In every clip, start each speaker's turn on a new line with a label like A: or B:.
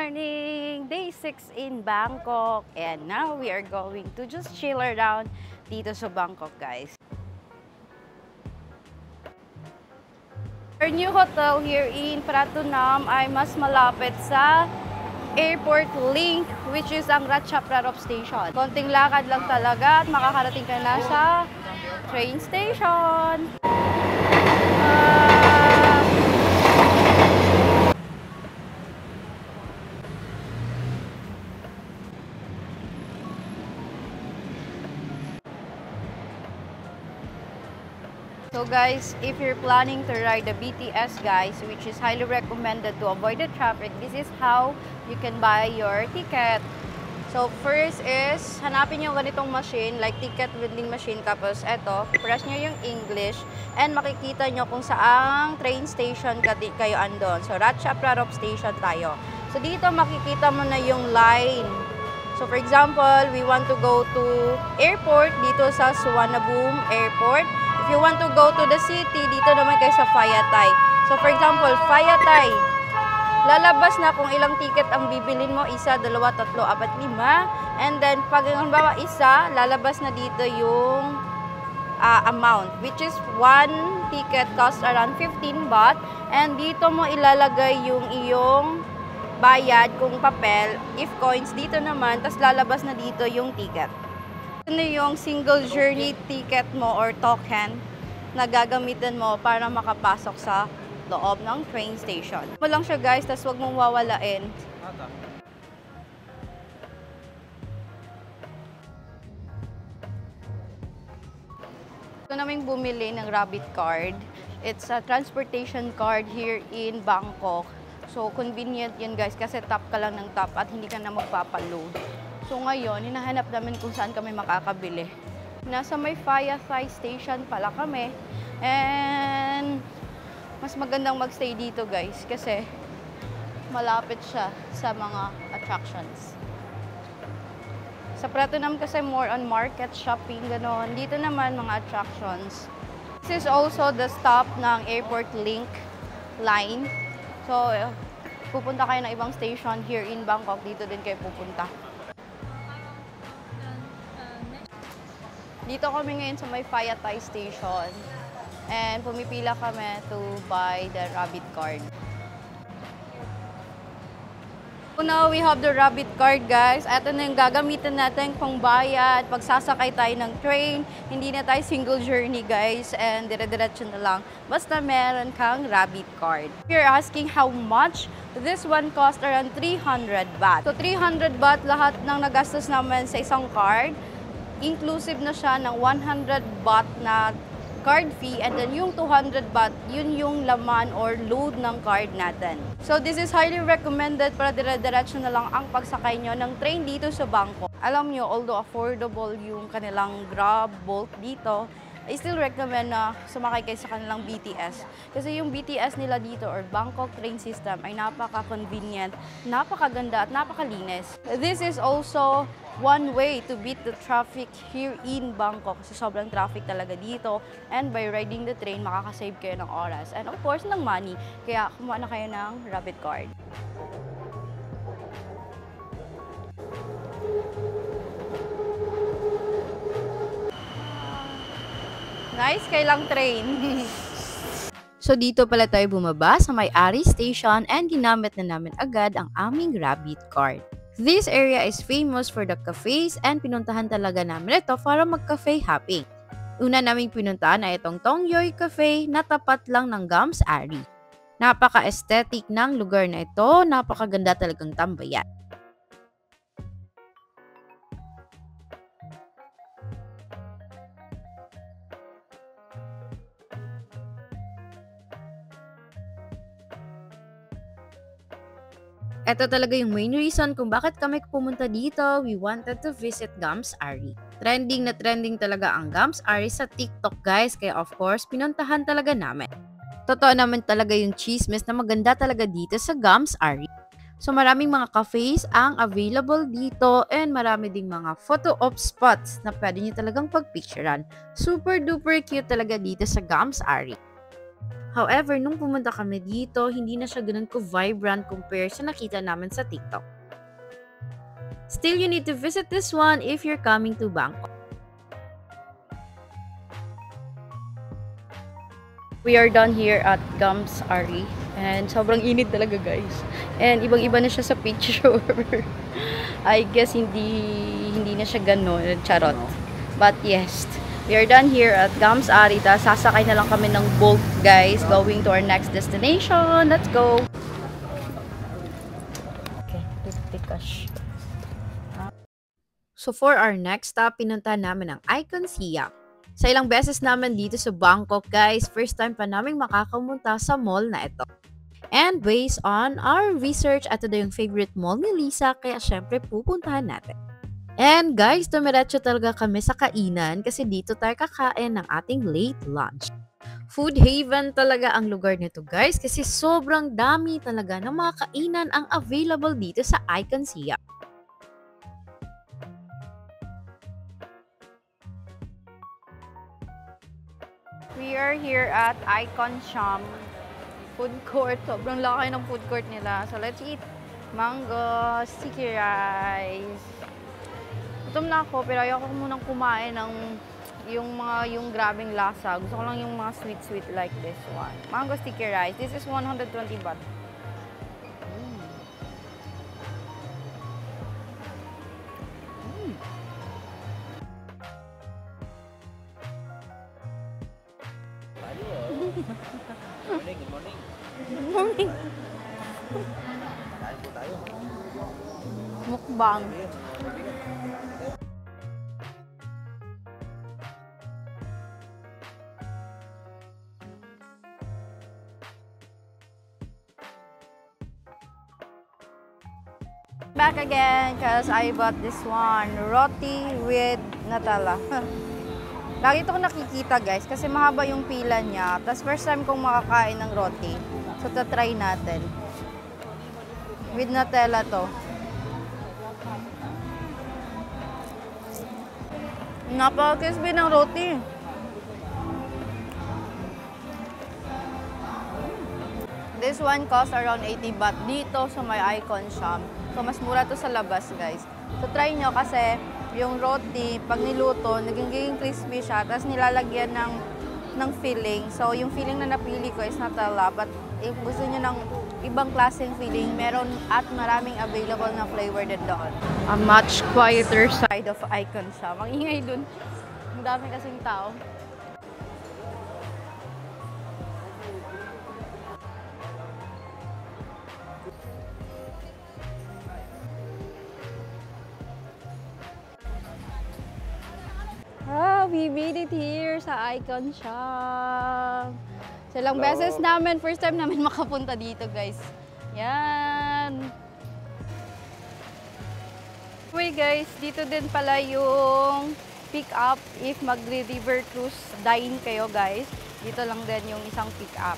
A: morning! Day 6 in Bangkok. And now we are going to just chill around dito sa Bangkok, guys. Our new hotel here in Pratunam ay mas malapit sa Airport Link, which is ang Ratcha Prarop Station. Konting lakad lang talaga at makakarating ka na sa train station. So guys, if you're planning to ride the BTS, guys, which is highly recommended to avoid the traffic, this is how you can buy your ticket. So first is, hanapin nyo ganitong machine, like ticket vending machine, tapos eto, press nyo yung English, and makikita nyo kung saang train station kayo andon. So Ratcha Prarop Station tayo. So dito makikita mo na yung line. So for example, we want to go to airport, dito sa Suvarnabhumi Airport. If you want to go to the city, dito naman kayo sa Phaya Thai. So for example, Phaya Thai, lalabas na kung ilang ticket ang bibilin mo, 1, 2, 3, 4, 5. And then, pag halimbawa isa, lalabas na dito yung amount, which is 1 ticket costs around 15 baht. And dito mo ilalagay yung iyong bayad kung papel, if coins dito naman, tas lalabas na dito yung ticket. Ano yung single journey ticket mo or token na gagamitin mo para makapasok sa loob ng train station. Mo lang siya guys, tas wag mong wawalain. Ito naming bumili ng Rabbit card. It's a transportation card here in Bangkok. So convenient yun guys kasi tap ka lang ng tap at hindi ka na magpapaload. So ngayon, hinahanap namin kung saan kami makakabili. Nasa may Phaya Thai Station pala kami. And mas magandang magstay dito guys kasi malapit siya sa mga attractions. Sa Pratunam kasi more on market, shopping, gano'n. Dito naman mga attractions. This is also the stop ng Airport Link line. So, pupunta kayo ng ibang station here in Bangkok. Dito din kayo pupunta. Dito kami ngayon sa may Phaya Thai Station. And pumipila kami to buy the Rabbit card. So now we have the Rabbit card guys. Ito na yung gagamitin natin pang bayad. Pag sasakay tayo ng train, hindi na tayo single journey guys. And dire-diretso na lang. Basta meron kang Rabbit card. If you're asking how much, this one cost around 300 baht. So 300 baht lahat ng nagastos naman sa isang card. Inclusive na siya ng 100 baht na card fee and then yung 200 baht, yun yung laman or load ng card natin. So this is highly recommended para dire-diretso na lang ang pagsakay nyo ng train dito sa Bangkok. Alam nyo, although affordable yung kanilang Grab, Bolt dito, I still recommend na sumakay kayo sa kanilang BTS. Kasi yung BTS nila dito or Bangkok train system ay napaka-convenient, napakaganda at napakalinis. This is also one way to beat the traffic here in Bangkok. Kasi sobrang traffic talaga dito. And by riding the train, makakasave kayo ng oras. And of course, ng money. Kaya kumuha na kayo ng Rabbit card. Nice, kailang train. So dito pala tayo bumaba sa May-Ari Station and ginamit na namin agad ang aming Rabbit card. This area is famous for the cafes and pinuntahan talaga namin ito para mag-cafe hopping. Una naming pinuntahan ay itong Tongyoy Cafe na tapat lang ng Gams Ari. Napaka-aesthetic ng lugar na ito, napakaganda talagang tambayan. Ito talaga yung main reason kung bakit kami pumunta dito. We wanted to visit Gams Ari. Trending na trending talaga ang Gams Ari sa TikTok guys, kaya of course pinuntahan talaga namin. Totoo naman talaga yung chismis na maganda talaga dito sa Gams Ari. So maraming mga cafes ang available dito and marami ding mga photo op spots na pwede nyo talagang pagpicturean. Super duper cute talaga dito sa Gams Ari.
B: However, nung pumunta kami dito, hindi na siya ganun ko-vibrant compare sa nakita namin sa TikTok. Still, you need to visit this one if you're coming to Bangkok.
A: We are done here at Gums Ari. And sobrang init talaga, guys. And ibang-iba na siya sa picture. I guess hindi na siya ganun. Charot. But yes, we are done here at Gums Ari. Tapos sasakay na lang kami ng boat, guys, going to our next destination. Let's go! Okay, 50 cash.
B: So for our next stop, pinuntahan namin ang Icon Siam. Sa ilang beses naman dito sa Bangkok, guys, first time pa namin makakamunta sa mall na ito. And based on our research, ito daw yung favorite mall ni Lisa, kaya syempre pupuntahan natin. And guys, dumiretso talaga kami sa kainan kasi dito tayo kakain ng ating late lunch. Food haven talaga ang lugar nito, guys, kasi sobrang dami talaga ng mga kainan ang available dito sa Icon Siam.
A: We are here at Icon Siam food court. Sobrang laki ng food court nila. So let's eat mango, sticky rice. Gutom na ako pero ayoko munang kumain ng yung grabing lasa. Gusto ko lang yung mga sweet like this one. Mango sticky rice. This is 120 baht.
C: Good morning.
A: Good morning.
C: Kain po tayo.
A: Mukbang. Back again because I bought this one. Roti with Nutella. Lagi ito ko nakikita, guys, kasi mahaba yung pila niya. Tapos first time kong makakain ng roti. So, try natin. With Nutella to. Napaka-crispy ng roti. This one costs around 80 baht dito sa may Icon Siam. So, mas mura to sa labas, guys. So, try nyo kasi yung roti, pag niluto, nagiging crispy siya, tapos nilalagyan ng filling. So, yung filling na napili ko is Nutella, but if gusto nyo ng ibang klaseng filling, meron at maraming available na flavor din doon. A much quieter side of Icon siya. Mangingay dun. Ang dami kasing tao. We made it here sa Icon Siam. So, ilang beses namin, first time namin makapunta dito, guys. Yan. Anyway, guys, dito din pala yung pick up if magre-river cruise dine kayo, guys. Dito lang din yung isang pick up.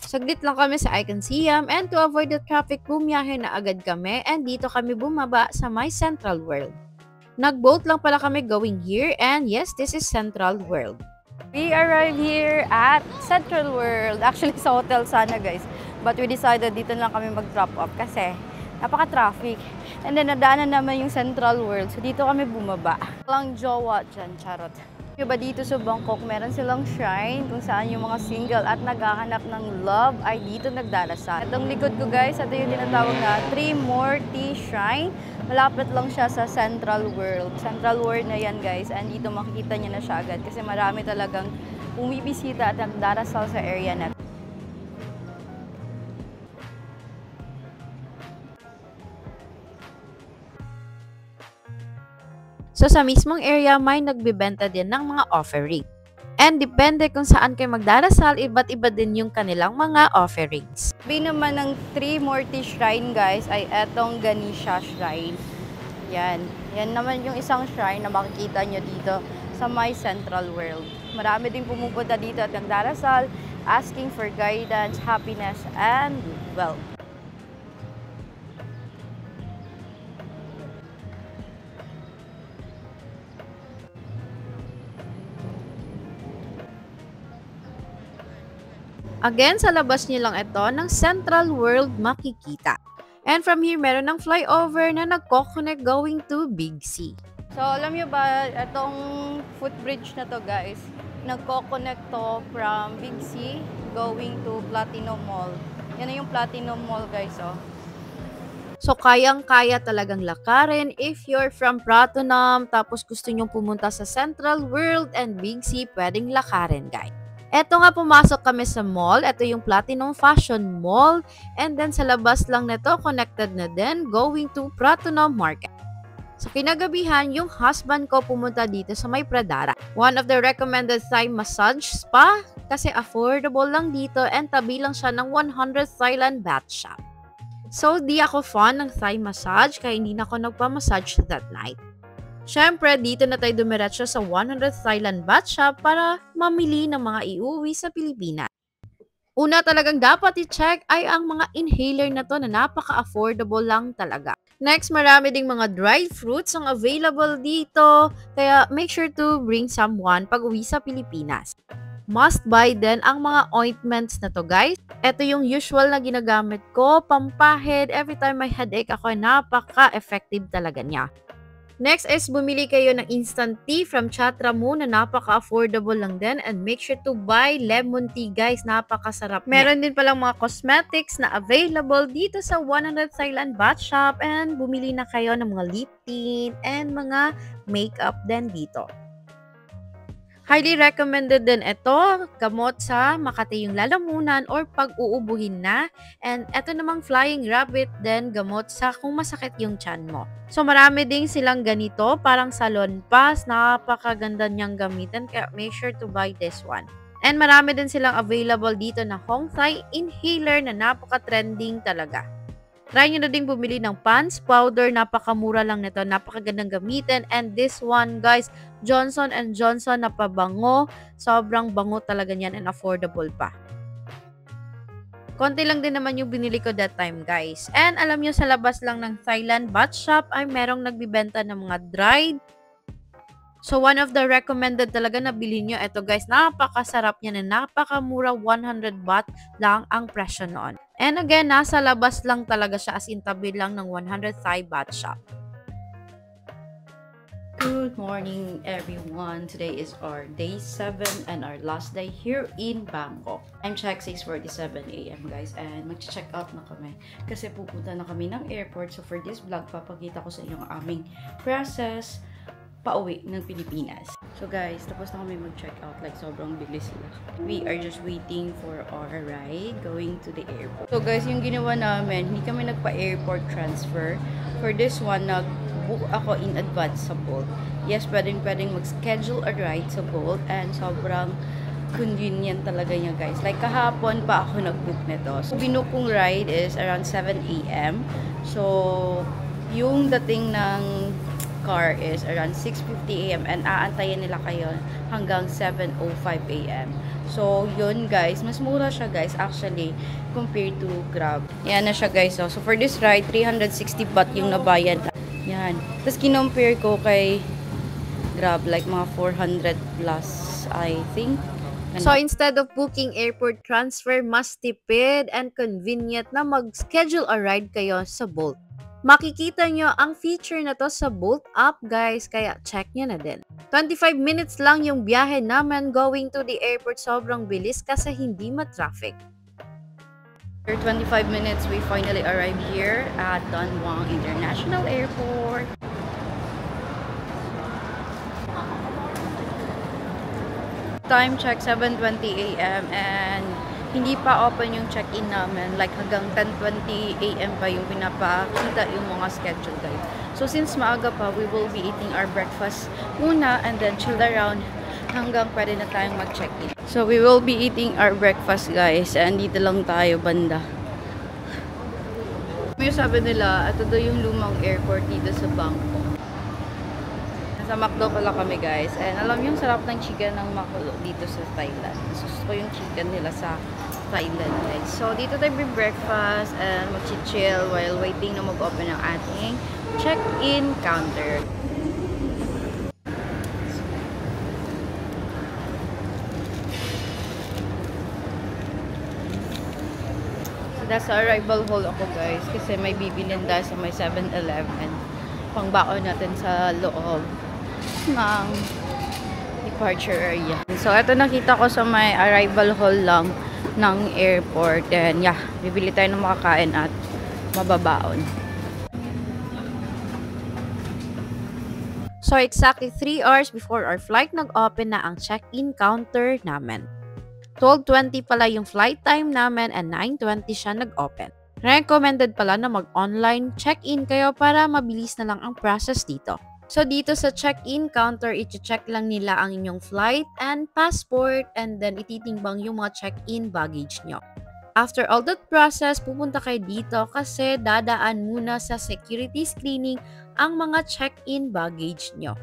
B: Saglit lang kami sa Icon Siam and to avoid the traffic, bumiyahe na agad kami and dito kami bumaba sa my Central World. Nag-boat lang pala kami going here and yes, this is Central World.
A: We arrived here at Central World. Actually, sa hotel sana, guys. But we decided dito lang kami mag-drop off kasi napaka-traffic. And then, nadaanan naman yung Central World. So, dito kami bumaba. Walang jowa dyan, charot. Diba dito sa Bangkok, meron silang shrine kung saan yung mga single at naghahanap ng love ay dito nagdarasal. Itong likod ko, guys, ito yung tinatawag na Trimurti Shrine. Malapit lang siya sa Central World. Central World na yan, guys. And dito makikita niyo na siya agad kasi marami talagang bumibisita at nagdarasal sa area na.
B: So sa mismong area, may nagbibenta din ng mga offering. And depende kung saan kayo magdarasal, iba't iba din yung kanilang mga offerings.
A: Sabi naman ng Trimurti Shrine, guys, ay etong Ganesha Shrine. Yan. Yan naman yung isang shrine na makikita nyo dito sa my Central World. Marami din pumupunta dito at nagdarasal, asking for guidance, happiness, and wealth.
B: Again, sa labas niyo lang ito ng Central World makikita. And from here, meron ng flyover na nagko-connect going to Big C.
A: So, alam nyo ba, itong footbridge na to guys, nagko-connect to from Big C going to Platinum Mall. Yan na yung Platinum Mall guys, oh.
B: So, kayang-kaya talagang lakarin if you're from Pratunam, tapos gusto nyong pumunta sa Central World and Big C, pwedeng lakarin guys. Eto nga, pumasok kami sa mall. Ito yung Platinum Fashion Mall. And then sa labas lang nito, connected na din, going to Pratunam Market. So kinagabihan, yung husband ko pumunta dito sa may Pradara. One of the recommended Thai massage spa kasi affordable lang dito and tabi lang siya ng 100 Thailand bath shop. So di ako fan ng Thai massage kaya hindi na ako nagpa-massage that night. Syempre, dito na tayo dumiretso sa 100 Thailand bath shop para mamili ng mga iuwi sa Pilipinas. Una talagang dapat i-check ay ang mga inhaler na to na napaka-affordable lang talaga. Next, marami ding mga dried fruits ang available dito, kaya make sure to bring someone pag uwi sa Pilipinas. Must buy din ang mga ointments na to guys. Ito yung usual na ginagamit ko, pampahid, every time may headache ako, napaka-effective talaga niya. Next is bumili kayo ng instant tea from Chatramu na napaka-affordable lang din and make sure to buy lemon tea guys, napakasarap. Meron din palang mga cosmetics na available dito sa 100 Thailand bath shop and bumili na kayo ng mga lip tint and mga makeup din dito. Highly recommended din ito, gamot sa Makati yung lalamunan or pag-uubuhin na. And ito namang flying rabbit din, gamot sa kung masakit yung tiyan mo. So marami ding silang ganito, parang salon pass, napakaganda niyang gamitin, kaya make sure to buy this one. And marami din silang available dito na Hong Thai inhaler na napaka-trending talaga. Try nyo na din bumili ng Pond's powder, napakamura lang nito, napakagandang gamitin. And this one guys, Johnson & Johnson na pabango, sobrang bango talaga niyan and affordable pa. Konti lang din naman yung binili ko that time guys. And alam nyo, sa labas lang ng Thailand bath shop ay merong nagbibenta ng mga dried. So one of the recommended talaga na bilhin nyo, ito guys, napakasarap niya na napakamura, 100 baht lang ang presyo noon. And again, nasa labas lang talaga siya, as in tabi lang ng 100 Thai baht shop.
A: Good morning everyone. Today is our day 7 and our last day here in Bangkok. Time check 6:47 AM guys and mag-check out na kami kasi pupunta na kami ng airport. So for this vlog, papakita ko sa inyo ang aming process pauwi ng Pilipinas. So guys, tapos na kami mag-check out, like sobrang bilis lang. We are just waiting for our ride going to the airport. So guys, yung ginawa namin, hindi kami nagpa-airport transfer. For this one, nag-book ako in advance sa Bolt. Yes, pwedeng mag-schedule a ride sa Bolt and sobrang convenient talaga niya guys. Like kahapon pa ako nag-book nito. So binook kong ride is around 7 AM. So yung dating ng car is around 6:50 AM and aantayin nila kayo hanggang 7:05 AM. So, yun guys, mas mura siya guys actually compared to Grab. Yan na siya guys. So for this ride, 360 baht yung nabayad. Yan. Tapos kinompare ko kay Grab, like mga 400 plus, I think.
B: So instead of booking airport transfer, mas tipid and convenient na mag-schedule a ride kayo sa Bolt. Makikita nyo ang feature na to sa Bolt app guys, kaya check nyo na din. 25 minutes lang yung biyahe namin going to the airport, sobrang bilis kasi hindi ma-traffic.
A: After 25 minutes, we finally arrived here at Don Muang International Airport. Time check 7:20 AM and hindi pa open yung check-in namin, like hanggang 10:20 AM pa yung pinapakita yung mga schedule guys. So since maaga pa, we will be eating our breakfast muna and then chill around hanggang pwede na tayong mag-check-in. So we will be eating our breakfast guys and dito lang tayo banda. May sabi nila, ito daw yung lumang airport dito sa Bangkok. Sa McDo pala kami guys. And alam yung sarap ng chicken ng McDo dito sa Thailand. Gusto ko yung chicken nila sa Thailand guys. So dito tayo breakfast and mag-chill while waiting na mag-open ang ating check-in counter. Nasa arrival hall ako guys kasi may bibilin dahil sa may 7-Eleven. Pangbaon natin sa loob ng departure area. So, ito nakita ko sa may arrival hall lang ng airport. And yeah, bibili tayo ng makakain at mababaon.
B: So, exactly 3 hours before our flight, nag-open na ang check-in counter namin. 12:20 pala yung flight time namin and 9:20 siya nag-open. Recommended pala na mag-online check-in kayo para mabilis na lang ang process dito. So, dito sa check-in counter, i-check lang nila ang inyong flight and passport and then ititimbang yung mga check-in baggage nyo. After all that process, pupunta kayo dito kasi dadaan muna sa security screening ang mga check-in baggage nyo.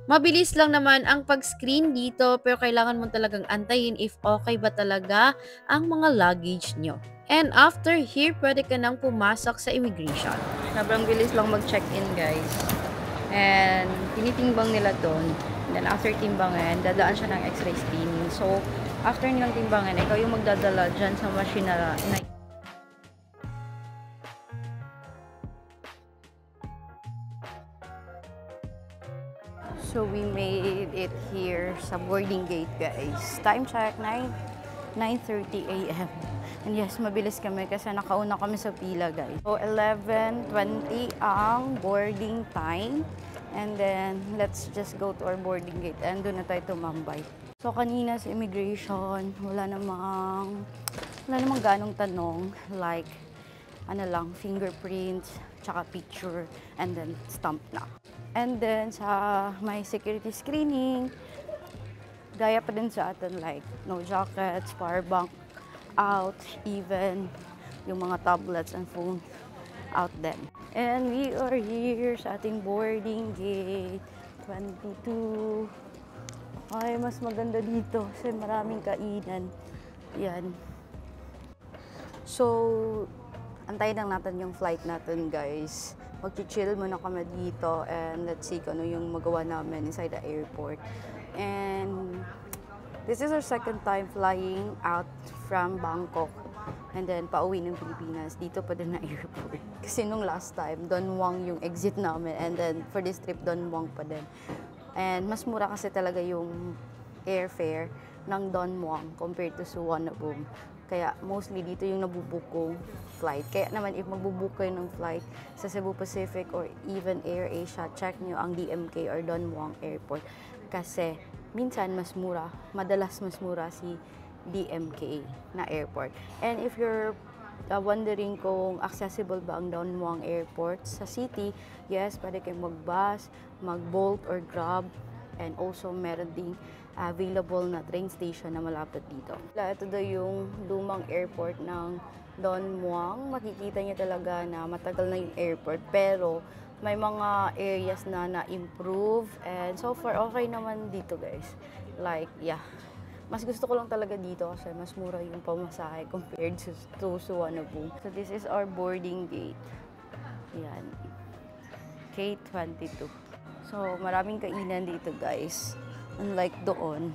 B: Mabilis lang naman ang pag-screen dito pero kailangan mo talagang antayin if okay ba talaga ang mga luggage nyo. And after here, pwede ka nang pumasok sa immigration.
A: Sobrang bilis lang mag-check-in guys. And tinitimbang nila doon. Then after timbangin, dadaan siya ng x-ray screening. So, after nilang timbangin, ikaw yung magdadala dyan sa machine na So, we made it here sa boarding gate, guys. Time check, 9:30 a.m. And yes, mabilis kami kasi nakauna kami sa pila, guys. So, 11:20 ang boarding time. And then, let's just go to our boarding gate. And doon na tayo tumambay. So, kanina sa immigration, wala namang ganong tanong. Like, fingerprints, tsaka picture, and then stamp na. And then, sa my security screening, gaya pa din sa atin, like, no jackets, power bank out, even yung mga tablets and phone out then. And we are here sa ating boarding gate 22. Ay, mas maganda dito kasi maraming kainan. Yan. So, antayin lang natin yung flight natin, guys. Mag-chill muna kami dito and let's see kung ano yung magawa namin inside the airport. And this is our second time flying out from Bangkok and then pauwi ng Pilipinas. Dito pa din na airport. Kasi nung last time, Don Muang yung exit namin and then for this trip, Don Muang pa din. And mas mura kasi talaga yung airfare ng Don Muang compared to Suvarnabhumi. Kaya mostly dito yung nabubook kong flight. Kaya naman if magbubook kayo ng flight sa Cebu Pacific or even AirAsia, check nyo ang DMK or Don Muang Airport. Kasi minsan mas mura, madalas mas mura si DMK na airport. And if you're wondering kung accessible ba ang Don Muang Airport sa city, yes, pwede kayong mag-bus, mag-Bolt or Grab. And also meron ding available na train station na malapit dito. Ito daw yung lumang airport ng Don Muang. Makikita niyo talaga na matagal na yung airport pero may mga areas na na-improve and so far okay naman dito, guys. Like, yeah. Mas gusto ko lang talaga dito kasi mas mura yung pamasahe compared to Suvarnabhumi. So this is our boarding gate. Yan. Gate 22. So, maraming kainan dito, guys. Unlike doon,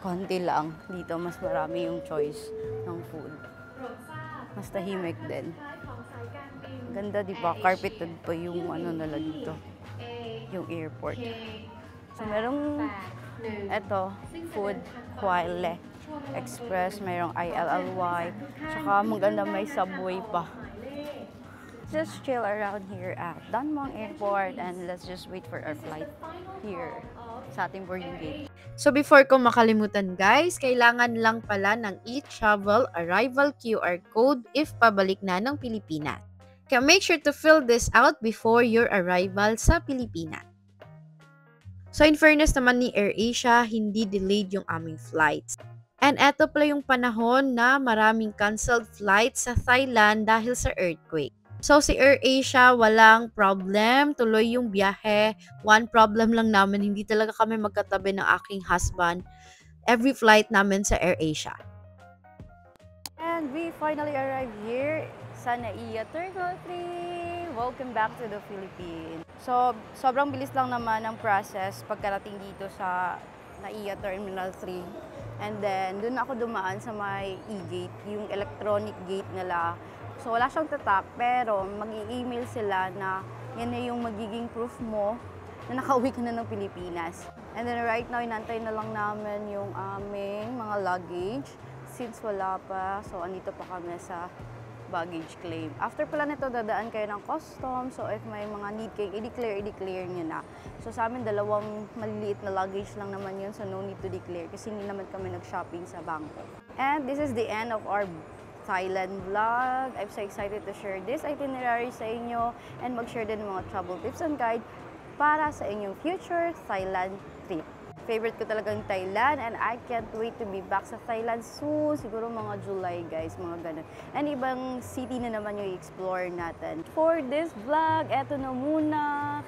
A: konti lang. Dito, mas marami yung choice ng food. Mas tahimik din. Ganda, di ba? Carpeted pa yung nila dito. Yung airport. So, merong, eto, food, Kuala Express, merong ILLY, tsaka maganda may subway pa. Just chill around here at Don Muang Airport and let's just wait for our flight here sa ating boarding gate.
B: So before ko makalimutan, guys, kailangan lang pala ng e-travel arrival QR code if pabalik na ng Pilipinas. Kaya make sure to fill this out before your arrival sa Pilipinas. So in fairness naman ni AirAsia, hindi delayed yung aming flights. And eto pala yung panahon na maraming canceled flights sa Thailand dahil sa earthquake. So, si AirAsia, walang problem. Tuloy yung biyahe. One problem lang namin, hindi talaga kami magkatabi ng aking husband. Every flight namin sa AirAsia.
A: And we finally arrived here sa NAIA Terminal 3. Welcome back to the Philippines. So, sobrang bilis lang naman ang process pagkarating dito sa NAIA Terminal 3. And then, doon ako dumaan sa may e-gate, yung electronic gate nila So, wala siyang tatak, pero mag-i-email sila na yan na yung magiging proof mo na nakauwi ka na ng Pilipinas. And then right now, inantay na lang namin yung aming mga luggage since wala pa. So, andito pa kami sa baggage claim. After pala nito, dadaan kayo ng custom. So, if may mga need kayo i-declare nyo na. So, sa amin, dalawang maliliit na luggage lang naman yun. So, no need to declare kasi hindi naman kami nag-shopping sa Bangkok. And this is the end of our Thailand vlog. I'm so excited to share this itinerary sa inyo and mag-share din ng mga travel tips and guide para sa inyong future Thailand trip. Favorite ko talagang Thailand and I can't wait to be back sa Thailand soon. Siguro mga July guys, mga ganun. And ibang city na naman yung i-explore natin. For this vlog, eto na muna.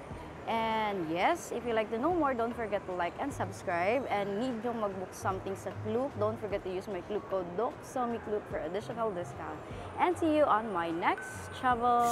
A: And yes, if you like to know more, don't forget to like and subscribe. And need nyo mag-book something sa Klook, don't forget to use my Klook code DOCSOMIKLOOK for additional discount. And see you on my next travel!